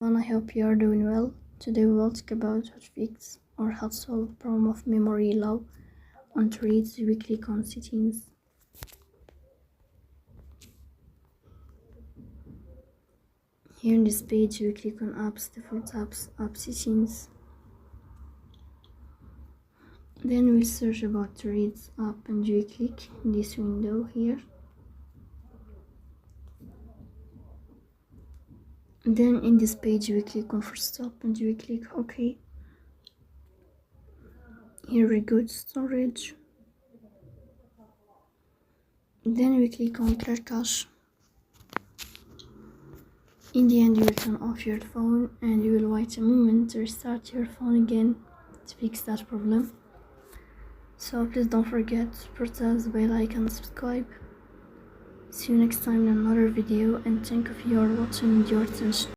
I hope you are doing well. Today we will talk about how to fix or how to solve problem of memory low on to read the weekly settings. Here in this page we click on apps, default apps, app settings. Then we search about to read app and we click this window here. Then in this page we click on first stop and we click OK. Here we go to storage. Then we click on clear cache. In the end you will turn off your phone and you will wait a moment to restart your phone again to fix that problem. So please don't forget to press the bell icon and subscribe. See you next time in another video, and thank you for watching your attention.